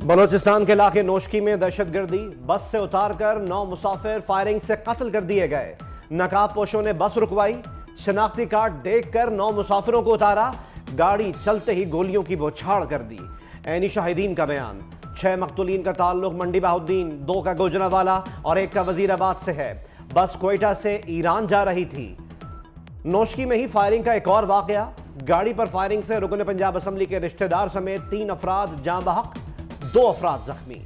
बलोचिस्तान के इलाके नोशकी में दहशतगर्दी, बस से उतारकर 9 मुसाफिर फायरिंग से कत्ल कर दिए गए। नकाबपोशों ने बस रुकवाई, शनाख्ती कार्ड देखकर 9 मुसाफिरों को उतारा, गाड़ी चलते ही गोलियों की बौछार कर दी। ऐनी शाहिदीन का बयान। 6 मकतूलीन का ताल्लुक मंडी बहाउद्दीन, 2 का गुजरावाला और 1 का वजीराबाद से है। बस क्वेटा से ईरान जा रही थी। नोशकी में ही फायरिंग का एक और वाकया। गाड़ी पर फायरिंग से रुकन पंजाब असम्बली के रिश्तेदार समेत 3 अफराद जाँ बहक, 2 अफराद जख्मी।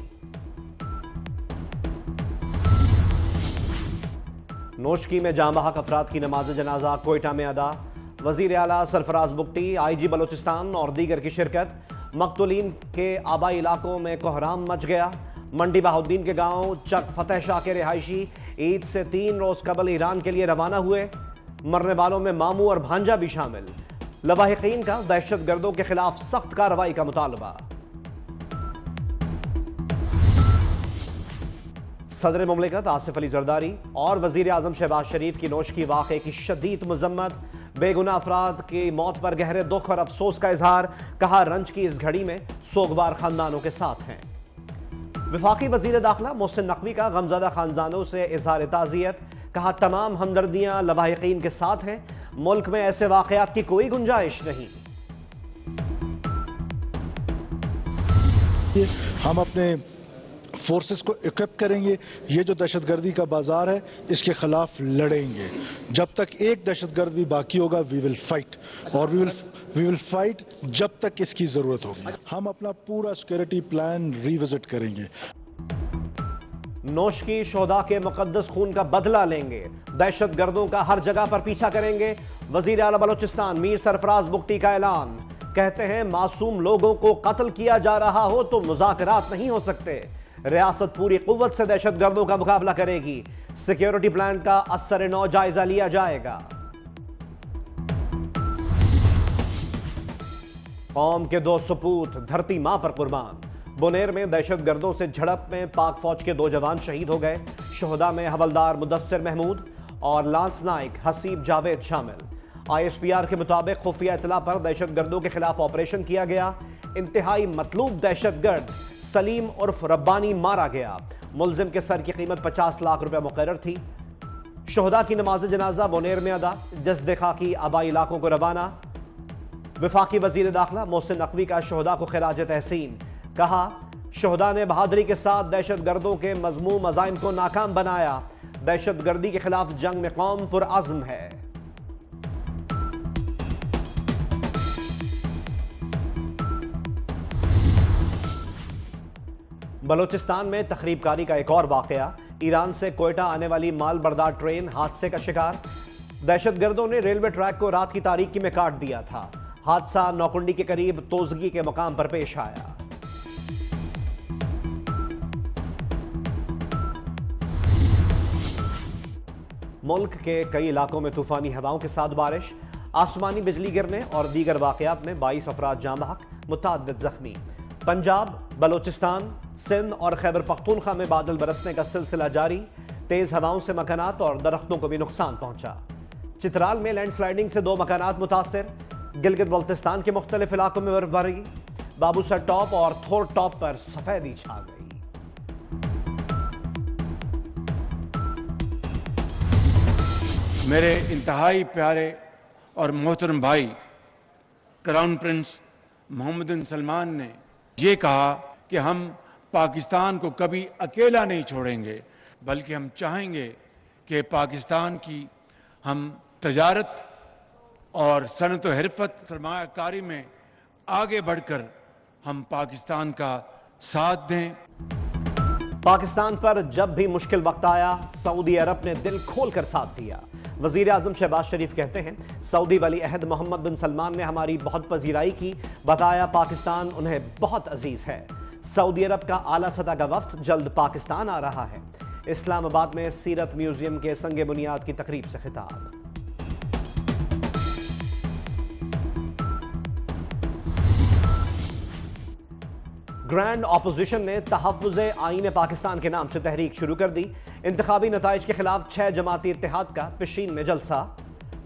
नोशकी में जाँ बहक अफराद की नमाज जनाजा क्वेटा में अदा। वजीर आला सरफराज बुगटी, IG बलोचिस्तान और दीगर की शिरकत। मकतूलीन के आबाई इलाकों में कोहराम मच गया। मंडी बहाउद्दीन के गांव चक फतेह शाह के रिहायशी ईद से 3 रोज कबल ईरान के लिए रवाना हुए। मरने वालों में मामू और भांजा भी शामिल। लवाहिकीन का दहशतगर्दों के खिलाफ सख्त कार्रवाई का मुतालबा। सदर मुमलिकत आसिफ अली जरदारी और वजीर आजम शहबाज शरीफ की नोशकी वाक़े की शदीद मजम्मत। बेगुनाह अफराद की मौत पर गहरे दुख और अफसोस का इजहार। कहा, रंज की इस घड़ी में सोगवार खानदानों के साथ हैं। वफाकी वजीर दाखिला मोहसिन नकवी का गमज़दा खानदानों से इजहार ताज़ियत। कहा, तमाम हमदर्दियां लवाहिकीन के साथ हैं। मुल्क में ऐसे वाक़यात की कोई गुंजाइश नहीं। हम अपने फोर्सेस को इक्विप करेंगे। ये जो दहशतगर्दी का बाजार है, इसके खिलाफ लड़ेंगे। जब तक एक दहशतगर्द भी बाकी होगा, वी विल फाइट। और वी विल फाइट जब तक इसकी जरूरत होगी। हम अपना पूरा सिक्योरिटी प्लान रिविजिट करेंगे। नोशकी शोहदा के मुकद्दस खून का बदला लेंगे। दहशतगर्दों का हर जगह पर पीछा करेंगे। वजीर आला बलोचिस्तान मीर सरफराज बुगटी का ऐलान। कहते हैं, मासूम लोगों को कत्ल किया जा रहा हो तो मुज़ाकरात नहीं हो सकते। रियासत पूरी कुव्वत से दहशतगर्दों का मुकाबला करेगी। सिक्योरिटी प्लान का असर नौ जायजा लिया जाएगा। कौम के 2 सपूत धरती मां पर कुर्बान। बुनेर में दहशतगर्दों से झड़प में पाक फौज के 2 जवान शहीद हो गए। शोहदा में हवलदार मुदस्सिर महमूद और लांस नाइक हसीब जावेद शामिल। ISPR के मुताबिक खुफिया इतला पर दहशतगर्दों के खिलाफ ऑपरेशन किया गया। इंतहाई मतलूब दहशतगर्द सलीम उर्फ रब्बानी मारा गया। मुलजिम के सर की कीमत 50 लाख रुपए मुकर्रर थी। शोहदा की नमाज जनाजा बुनेर में अदा। जस्द खाकी आबाई इलाकों को रवाना। वफाकी वजीर दाखिला मोहसिन नकवी का शोहदा को खिराज तहसीन। कहा, शोहदा ने बहादुरी के साथ दहशतगर्दों के मज़मूम अज़ाइम को नाकाम बनाया। दहशतगर्दी के खिलाफ जंग में कौम पुरअज़्म है। बलोचिस्तान में तखरीबकारी का एक और वाकया। ईरान से क्वेटा आने वाली माल बरदार ट्रेन हादसे का शिकार। दहशतगर्दों ने रेलवे ट्रैक को रात की तारीकी में काट दिया था। हादसा नौकुंडी के करीब तोजगी के मकाम पर पेश आया। मुल्क के कई इलाकों में तूफानी हवाओं के साथ बारिश, आसमानी बिजली गिरने और दीगर वाकयात में 22 अफराद जाँ बहक, मुतअद्दिद जख्मी। पंजाब, बलोचिस्तान, सिंध और खैबर पख्तूनख्वा में बादल बरसने का सिलसिला जारी। तेज हवाओं से मकानात और दरख्तों को भी नुकसान पहुंचा। चित्राल में लैंडस्लाइडिंग से 2 मकानात मुतासिर। गिलगित बल्तिस्तान के मुख्तलिफ इलाकों में बर्फबारी। बाबूसर टॉप और थोर टॉप पर सफेदी छा गई। मेरे इंतहाई प्यारे और मोहतरम भाई क्राउन प्रिंस मोहम्मद बिन सलमान ने ये कहा कि हम पाकिस्तान को कभी अकेला नहीं छोड़ेंगे, बल्कि हम चाहेंगे कि पाकिस्तान की हम तजारत और सनत व हिरफत सरमायाकारी में आगे बढ़कर हम पाकिस्तान का साथ दें। पाकिस्तान पर जब भी मुश्किल वक्त आया, सऊदी अरब ने दिल खोलकर साथ दिया। वजीर आजम शहबाज शरीफ कहते हैं, सऊदी वली अहद मोहम्मद बिन सलमान ने हमारी बहुत पजीराई की। बताया, पाकिस्तान उन्हें बहुत अजीज है। सऊदी अरब का आला सतह का वफ्द जल्द पाकिस्तान आ रहा है। इस्लामाबाद में सीरत म्यूजियम के संगे बुनियाद की तकरीब से खिताब। ग्रैंड ऑपोजिशन ने तहफ़्फ़ुज़े आईन पाकिस्तान के नाम से तहरीक शुरू कर दी। इंतखाबी नताइज के खिलाफ 6 जमाती इत्तेहाद का पिशीन में जलसा।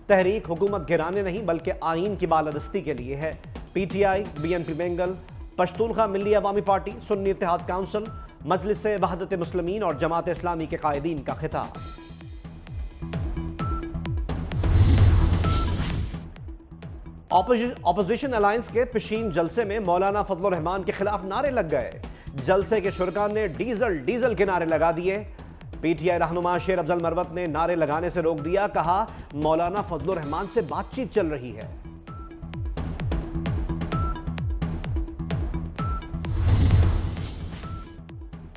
तहरीक हुकूमत गिराने नहीं बल्कि आईन की बालादस्ती के लिए है। PTI, BNP बेंगल पश्तूनखा मिल्ली अवामी पार्टी, सुन्नी इत्तेहाद काउंसिल, मजलिस वहदत मुस्लिमीन और जमात इस्लामी के कायदीन का खिताब। ऑपोजिशन अलायंस के पिशीन जलसे में मौलाना फजलुर रहमान के खिलाफ नारे लग गए। जलसे के शुरका ने डीजल डीजल के नारे लगा दिए। पीटीआई रहनुमा शेर अफजल मरवत ने नारे लगाने से रोक दिया, कहा मौलाना फजलुर रहमान से बातचीत चल रही है।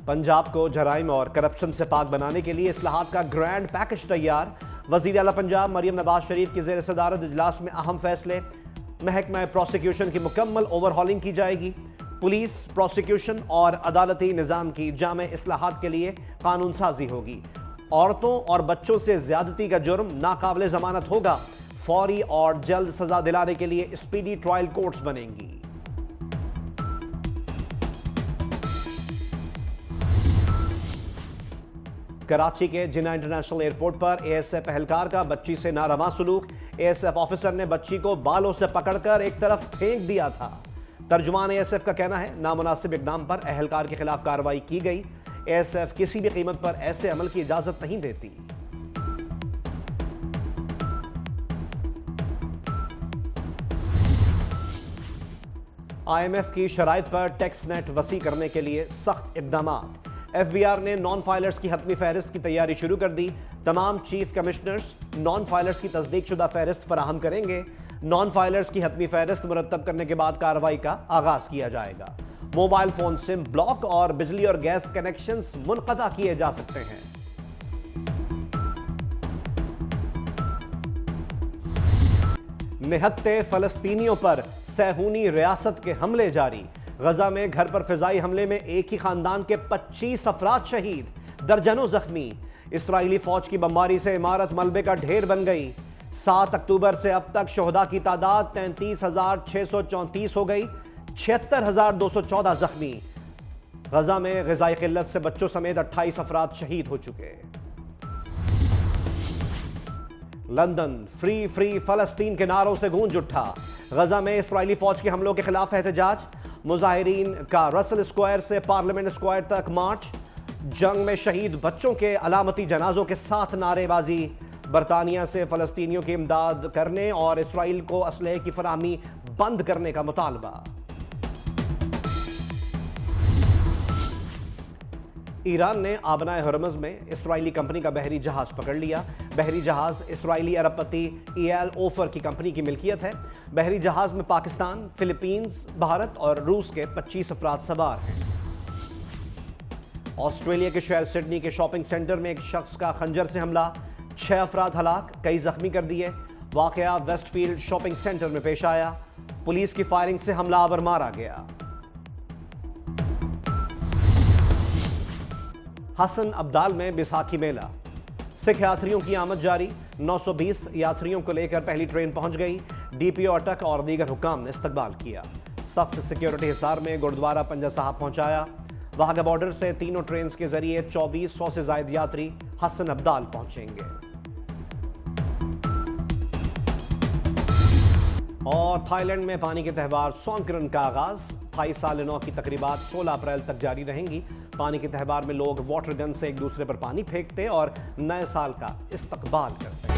पंजाब को जराइम और करप्शन से पाक बनाने के लिए इस्लाहात का ग्रैंड पैकेज तैयार। वजीर आला पंजाब मरियम नवाज शरीफ की जेर सदारत इजलास में अहम फैसले। महकमा प्रोसिक्यूशन की मुकम्मल ओवरहॉलिंग की जाएगी। पुलिस, प्रोसिक्यूशन और अदालती निज़ाम की जामे इस्लाहात के लिए कानून साजी होगी। औरतों और बच्चों से ज्यादती का जुर्म नाकाबिले जमानत होगा। फौरी और जल्द सजा दिलाने के लिए स्पीडी ट्रायल कोर्ट्स बनेंगी। कराची के जिन्ना इंटरनेशनल एयरपोर्ट पर एएसएफ एहलकार का बच्ची से नारवा सलूक। एएसएफ ऑफिसर ने बच्ची को बालों से पकड़कर एक तरफ फेंक दिया था। तर्जुमान एएसएफ का कहना है नामुनासिब इकदाम पर एहलकार के खिलाफ कार्रवाई की गई। एएसएफ किसी भी कीमत पर ऐसे अमल की इजाजत नहीं देती। IMF की शराइत पर टैक्स नेट वसी करने के लिए सख्त इकदामात। FBR ने नॉन फाइलर्स की हतमी फहरिस्त की तैयारी शुरू कर दी। तमाम चीफ कमिश्नर्स नॉन फाइलर्स की तस्दीक शुदा फहरिस्त फराहम करेंगे। नॉन फाइलर्स की हतमी फहरिस्त मुरतब करने के बाद कार्रवाई का आगाज किया जाएगा। मोबाइल फोन सिम ब्लॉक और बिजली और गैस कनेक्शंस मुनक़ता किए जा सकते हैं। निहत्ते फलस्तीनियों पर सहूनी रियासत के हमले जारी। गजा में घर पर फिजाई हमले में एक ही खानदान के 25 अफराद शहीद, दर्जनों जख्मी। इस्राएली फौज की बमबारी से इमारत मलबे का ढेर बन गई। 7 अक्टूबर से अब तक शोहदा की तादाद 33,634 हो गई, 76,214 जख्मी। गजा में ग़िज़ाई किल्लत से बच्चों समेत 28 अफराद शहीद हो चुके। लंदन फ्री फ्री फलस्तीन के नारों से गूंज उठा। गजा में इस्राएली फौज के हमलों के खिलाफ एहतजाज। मुजाहिरीन का रसल स्क्वायर से पार्लियामेंट स्क्वायर तक मार्च। जंग में शहीद बच्चों के अलामती जनाजों के साथ नारेबाजी। बरतानिया से फलस्तीनियों की इमदाद करने और इसराइल को असलहे की फराहमी बंद करने का मुतालबा। ईरान ने आबनाए हरमज में इसराइली कंपनी का बहरी जहाज पकड़ लिया। बहरी जहाज इसराइली अरबपति ईएल ओफर की कंपनी की मिल्कियत है। बहरी जहाज में पाकिस्तान, फिलीपींस, भारत और रूस के 25 अफराद सवार हैं। ऑस्ट्रेलिया के शहर सिडनी के शॉपिंग सेंटर में एक शख्स का खंजर से हमला, 6 अफराद हलाक, कई जख्मी कर दिए। वाकया वेस्टफील्ड शॉपिंग सेंटर में पेश आया। पुलिस की फायरिंग से हमलावर मारा गया। हसन अब्दाल में बैसाखी मेला। सिख यात्रियों की आमद जारी। 920 यात्रियों को लेकर पहली ट्रेन पहुंच गई। डीपीओ अटक और दीगर हुक्काम ने इस्तकबाल किया। सख्त सिक्योरिटी हिसार में गुरुद्वारा पंजा साहब पहुंचाया। वाघा बॉर्डर से तीनों ट्रेन के जरिए 2400 से ज्यादा यात्री हसन अब्दाल पहुंचेंगे। और थाईलैंड में पानी के त्यौहार सोंकरन का आगाज। थाई साल नौ की तकरीबात 16 अप्रैल तक जारी रहेंगी। पानी के त्यौहार में लोग वाटर गन से एक दूसरे पर पानी फेंकते और नए साल का इस्तकबाल करते हैं।